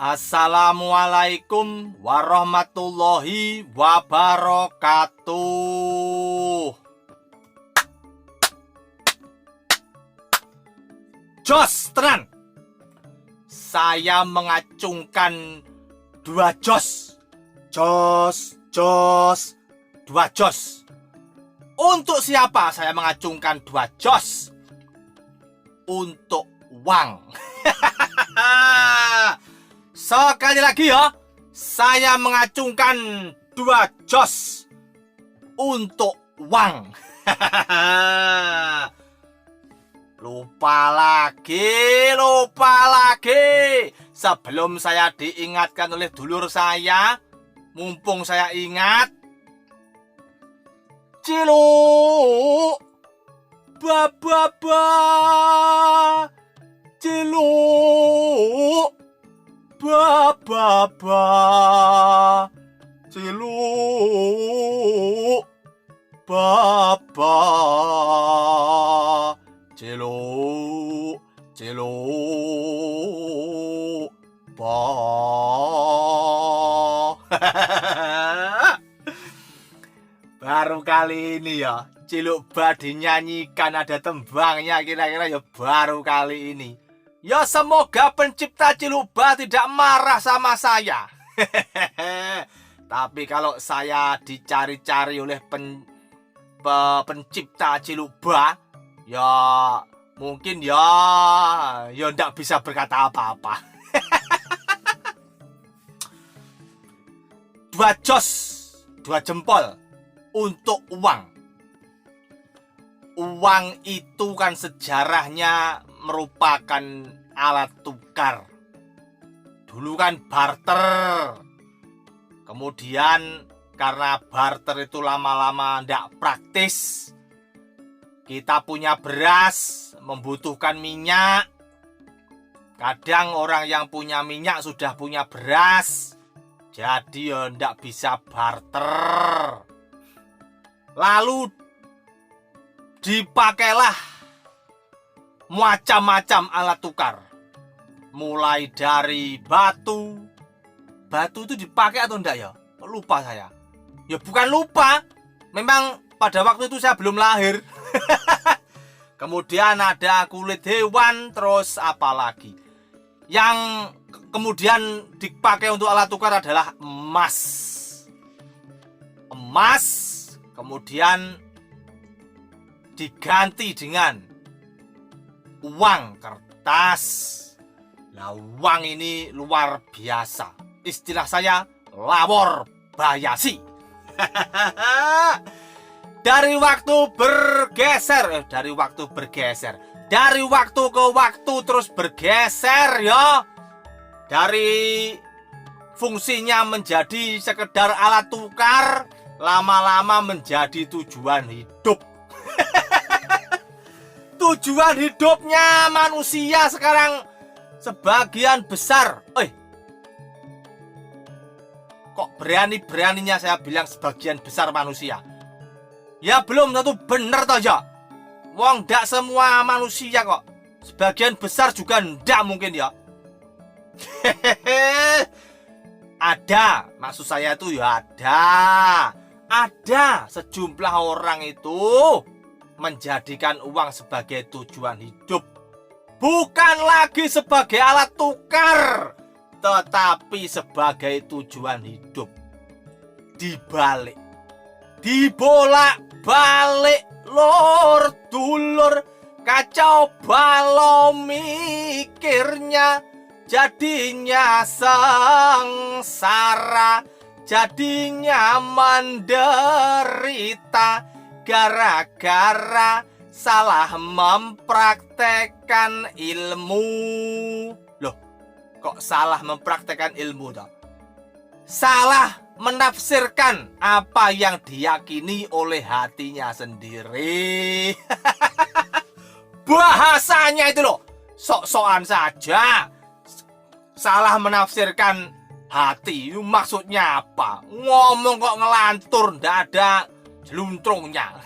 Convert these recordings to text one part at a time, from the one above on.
Assalamualaikum warahmatullahi wabarakatuh. Jos, tenan. Saya mengacungkan 2 jos. Jos, dua jos. Untuk siapa saya mengacungkan 2 jos? Untuk uang. Sekali lagi ya, saya mengacungkan 2 jos untuk uang. Lupa lagi. Sebelum saya diingatkan oleh dulur saya, mumpung saya ingat. Ciluk, ba, ciluk, ba, ciluk, ba, ciluk, ba. Baru kali ini ya Ciluk Ba dinyanyikan, ada tembangnya, kira-kira ya baru kali ini. Ya semoga pencipta Ciluk Ba tidak marah sama saya. Tapi kalau saya dicari-cari oleh pencipta Ciluk Ba, ya mungkin ya ndak bisa berkata apa-apa. 2 jos, 2 jempol untuk uang. Uang itu kan sejarahnya merupakan alat tukar. Dulu kan barter. Kemudian karena barter itu lama-lama ndak praktis, kita punya beras, membutuhkan minyak. Kadang orang yang punya minyak sudah punya beras, jadi ya ndak bisa barter. Lalu dipakailah macam-macam alat tukar. Mulai dari batu. Batu itu dipakai atau enggak ya? Lupa saya. Ya bukan lupa, memang pada waktu itu saya belum lahir. Kemudian ada kulit hewan, terus apa lagi? Yang kemudian dipakai untuk alat tukar adalah emas. Emas kemudian diganti dengan uang kertas. Nah, uang ini luar biasa. Istilah saya lawor bayasi. Dari waktu ke waktu terus bergeser ya. Dari fungsinya menjadi sekedar alat tukar, lama-lama menjadi tujuan hidup. Tujuan hidupnya manusia sekarang sebagian besar. Kok berani-beraninya saya bilang sebagian besar manusia? Ya belum tentu benar toh ya. Wong ndak semua manusia kok. Sebagian besar juga ndak mungkin ya. Ada, maksud saya itu ya ada sejumlah orang itu menjadikan uang sebagai tujuan hidup, bukan lagi sebagai alat tukar, tetapi sebagai tujuan hidup. Dibolak-balik lor dulur, kacau balau mikirnya, jadinya sengsara, jadinya menderita gara-gara salah mempraktekkan ilmu. Loh, kok salah mempraktekkan ilmu toh? Salah menafsirkan apa yang diyakini oleh hatinya sendiri. Bahasanya itu loh, sok-sokan saja. Salah menafsirkan hati, maksudnya apa? Ngomong kok ngelantur, ndak ada jeluntrungnya.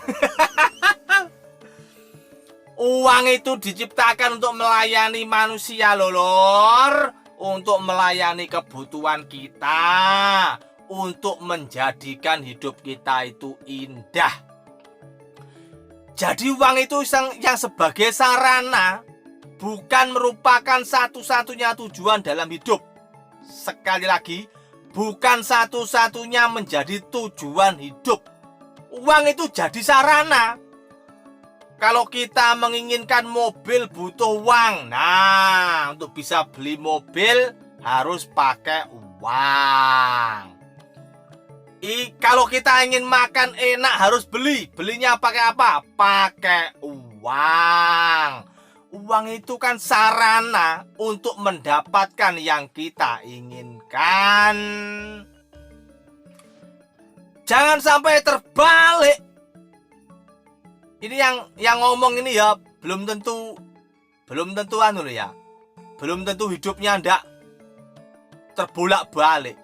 Uang itu diciptakan untuk melayani manusia, lor. untuk melayani kebutuhan kita, untuk menjadikan hidup kita itu indah. Jadi uang itu yang sebagai sarana, bukan merupakan satu-satunya tujuan dalam hidup. Sekali lagi, bukan satu-satunya menjadi tujuan hidup. Uang itu jadi sarana. Kalau kita menginginkan mobil butuh uang. Nah, untuk bisa beli mobil harus pakai uang. Kalau kita ingin makan enak harus beli. Belinya pakai apa? Pakai uang. Uang itu kan sarana untuk mendapatkan yang kita inginkan. Jangan sampai terbalik. Ini yang ngomong ini ya belum tentu anu ya. Belum tentu hidupnya ndak terbolak-balik.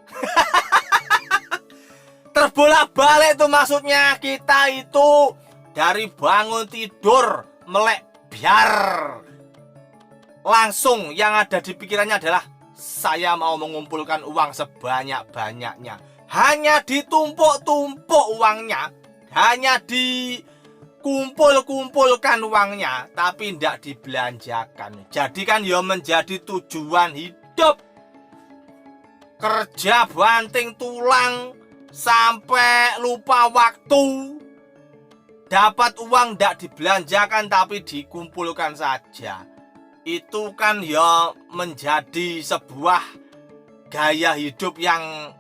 Terbolak-balik itu maksudnya kita itu dari bangun tidur melek biar langsung yang ada di pikirannya adalah saya mau mengumpulkan uang sebanyak-banyaknya. Hanya ditumpuk-tumpuk uangnya, hanya dikumpul-kumpulkan uangnya, tapi tidak dibelanjakan. Jadi kan ya menjadi tujuan hidup. Kerja banting tulang sampai lupa waktu. Dapat uang tidak dibelanjakan tapi dikumpulkan saja. Itu kan ya menjadi sebuah gaya hidup yang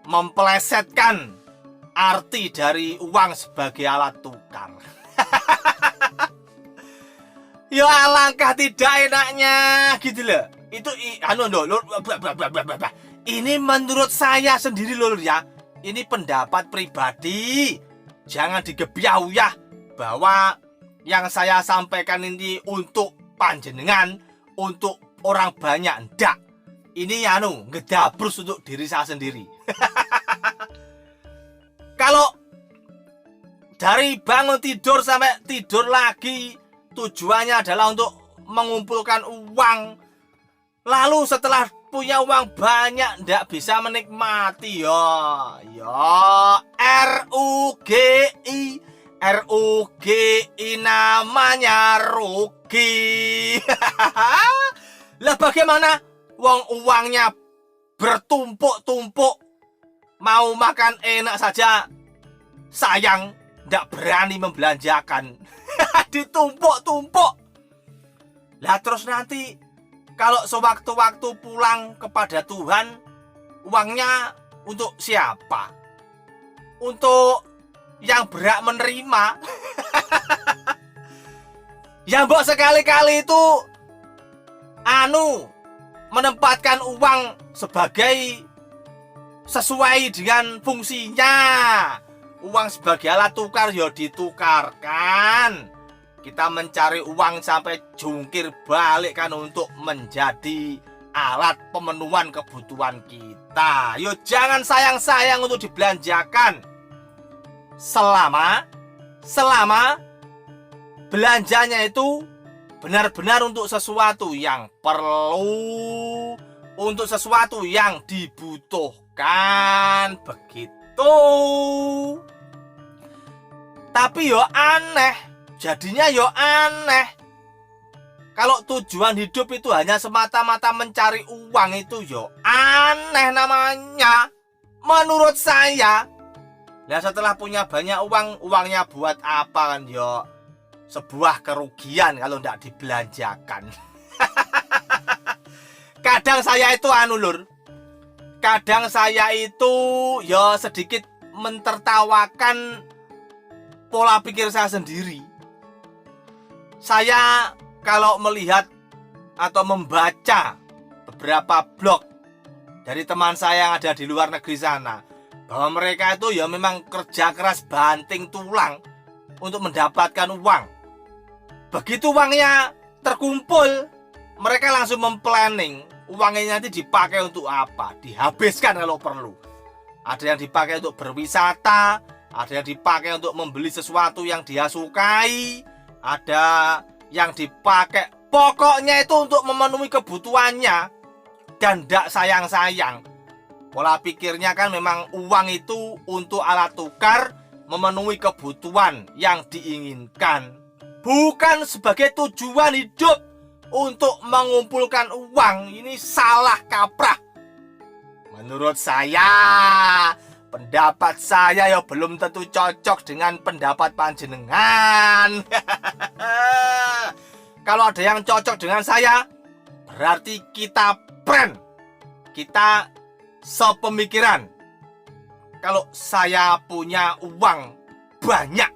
mempelesetkan arti dari uang sebagai alat tukar. Ya alangkah tidak enaknya gitu loh. Itu ini menurut saya sendiri loh ya. Ini pendapat pribadi. Jangan digebyau ya bahwa yang saya sampaikan ini untuk panjenengan, untuk orang banyak, ndak. Ini ngedabrus untuk diri saya sendiri. Kalau dari bangun tidur sampai tidur lagi tujuannya adalah untuk mengumpulkan uang. Lalu setelah punya uang banyak ndak bisa menikmati RUGI namanya rugi. Lah bagaimana uangnya bertumpuk-tumpuk, mau makan enak saja sayang, ndak berani membelanjakan. Ditumpuk-tumpuk. Lah terus nanti kalau sewaktu-waktu pulang kepada Tuhan, uangnya untuk siapa? Untuk yang berhak menerima. Yang mbok sekali-kali itu menempatkan uang sebagai sesuai dengan fungsinya. Uang sebagai alat tukar ya ditukarkan. Kita mencari uang sampai jungkir balik kan untuk menjadi alat pemenuhan kebutuhan kita. Yo jangan sayang-sayang untuk dibelanjakan. Selama belanjanya itu benar-benar untuk sesuatu yang perlu, untuk sesuatu yang dibutuhkan, begitu. Tapi yo aneh, jadinya yo aneh. Kalau tujuan hidup itu hanya semata-mata mencari uang, itu yo aneh namanya. Menurut saya. Nah setelah punya banyak uang, uangnya buat apa kan yo? Sebuah kerugian kalau tidak dibelanjakan. Kadang saya itu kadang saya itu ya sedikit mentertawakan pola pikir saya sendiri. Saya kalau melihat atau membaca beberapa blog dari teman saya yang ada di luar negeri sana, bahwa mereka itu ya memang kerja keras banting tulang untuk mendapatkan uang. Begitu uangnya terkumpul, mereka langsung memplanning uangnya nanti dipakai untuk apa, dihabiskan kalau perlu. Ada yang dipakai untuk berwisata, ada yang dipakai untuk membeli sesuatu yang dia sukai, ada yang dipakai pokoknya itu untuk memenuhi kebutuhannya. dan ndak sayang-sayang. Pola pikirnya kan memang uang itu untuk alat tukar memenuhi kebutuhan yang diinginkan, bukan sebagai tujuan hidup untuk mengumpulkan uang. Ini salah kaprah. Menurut saya, pendapat saya ya belum tentu cocok dengan pendapat panjenengan. Kalau ada yang cocok dengan saya, berarti kita friend, kita sepemikiran. Kalau saya punya uang banyak,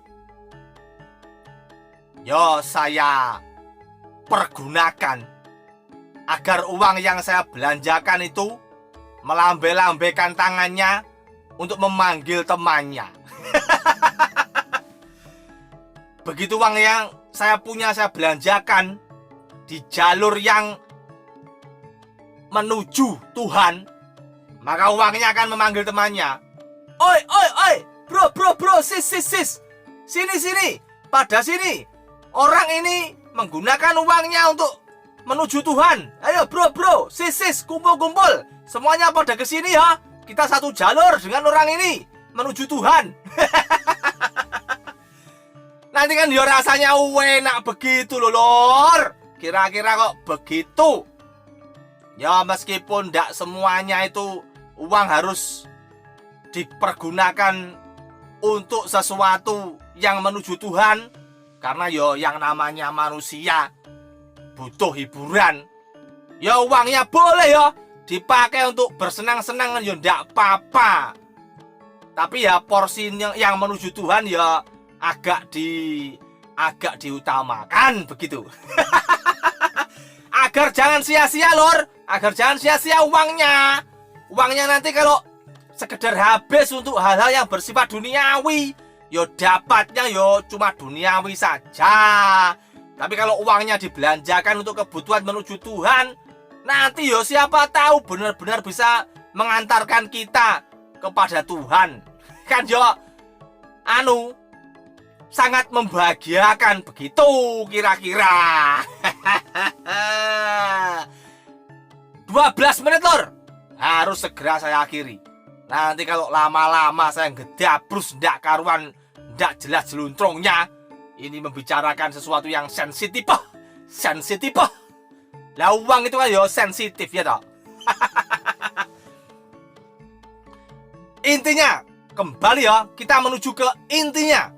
yo saya pergunakan agar uang yang saya belanjakan itu melambai-lambaikan tangannya untuk memanggil temannya. Begitu uang yang saya punya saya belanjakan di jalur yang menuju Tuhan, maka uangnya akan memanggil temannya. Oi, oi, oi, bro, sis, sini, pada sini. Orang ini menggunakan uangnya untuk menuju Tuhan. Ayo bro, sis, kumpul, semuanya pada kesini ya. Kita satu jalur dengan orang ini menuju Tuhan. Nanti kan ya rasanya enak begitu loh, lor. Kira-kira kok begitu. Ya meskipun tidak semuanya itu uang harus dipergunakan untuk sesuatu yang menuju Tuhan, karena yo yang namanya manusia butuh hiburan. Ya uangnya boleh ya dipakai untuk bersenang-senang, ya ndak apa-apa. Tapi ya porsi yang menuju Tuhan ya agak diutamakan begitu. Agar jangan sia-sia, lor. Agar jangan sia-sia uangnya. Uangnya nanti kalau sekedar habis untuk hal-hal yang bersifat duniawi, yo dapatnya yo cuma duniawi saja. Tapi kalau uangnya dibelanjakan untuk kebutuhan menuju Tuhan, nanti yo siapa tahu benar-benar bisa mengantarkan kita kepada Tuhan. Kan yo sangat membahagiakan begitu kira-kira. 12 menit, lor. Harus segera saya akhiri. Nanti kalau lama-lama saya ngedabrus ndak karuan, ndak jelas jeluntrungnya. Ini membicarakan sesuatu yang sensitif. Lah uang itu kan ya sensitif ya toh. Intinya, kembali ya, kita menuju ke intinya.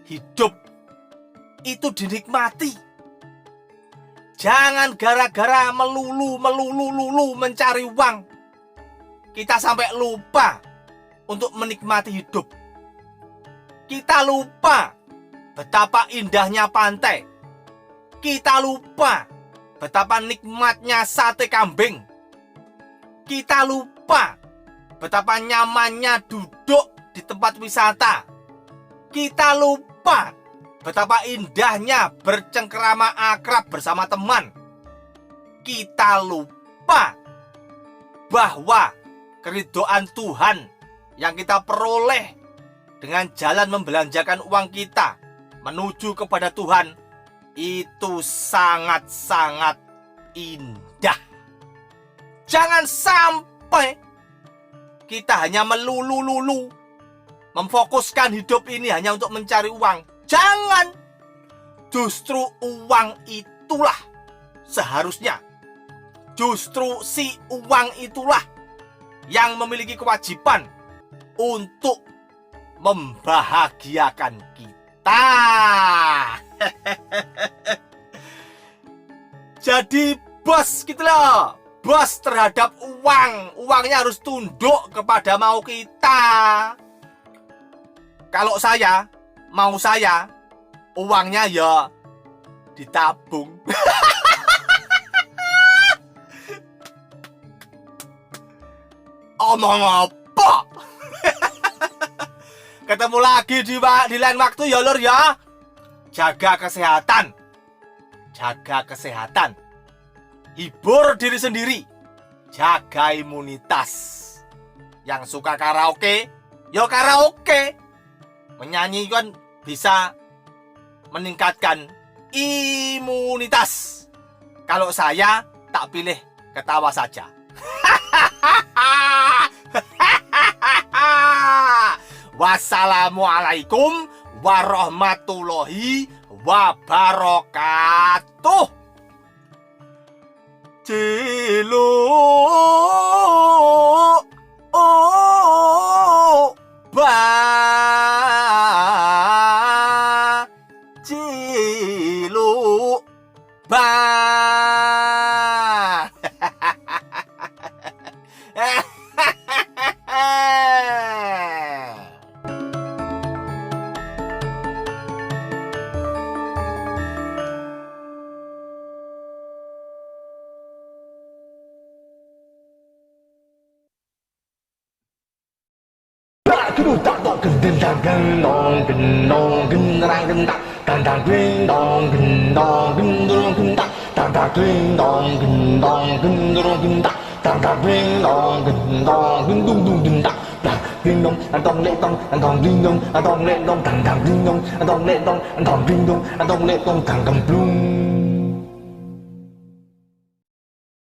Hidup itu dinikmati. Jangan gara-gara melulu mencari uang, kita sampai lupa untuk menikmati hidup. Kita lupa betapa indahnya pantai. Kita lupa betapa nikmatnya sate kambing. Kita lupa betapa nyamannya duduk di tempat wisata. Kita lupa betapa indahnya bercengkerama akrab bersama teman. Kita lupa bahwa keridhaan Tuhan yang kita peroleh dengan jalan membelanjakan uang kita menuju kepada Tuhan itu sangat-sangat indah. Jangan sampai kita hanya melulu memfokuskan hidup ini hanya untuk mencari uang. Jangan. Justru uang itulah seharusnya, justru si uang itulah yang memiliki kewajiban untuk membahagiakan kita. Jadi bos gitu loh. Bos terhadap uang. Uangnya harus tunduk kepada mau kita. Kalau mau saya, uangnya ya ditabung. Omong apa? Ketemu lagi di lain waktu ya lor ya. Jaga kesehatan. Hibur diri sendiri. Jaga imunitas. Yang suka karaoke, ya karaoke. Menyanyi kan bisa meningkatkan imunitas. Kalau saya tak pilih ketawa saja. Wassalamualaikum warahmatullahi wabarakatuh. Ciluk ba ciluk ba. Ding dong,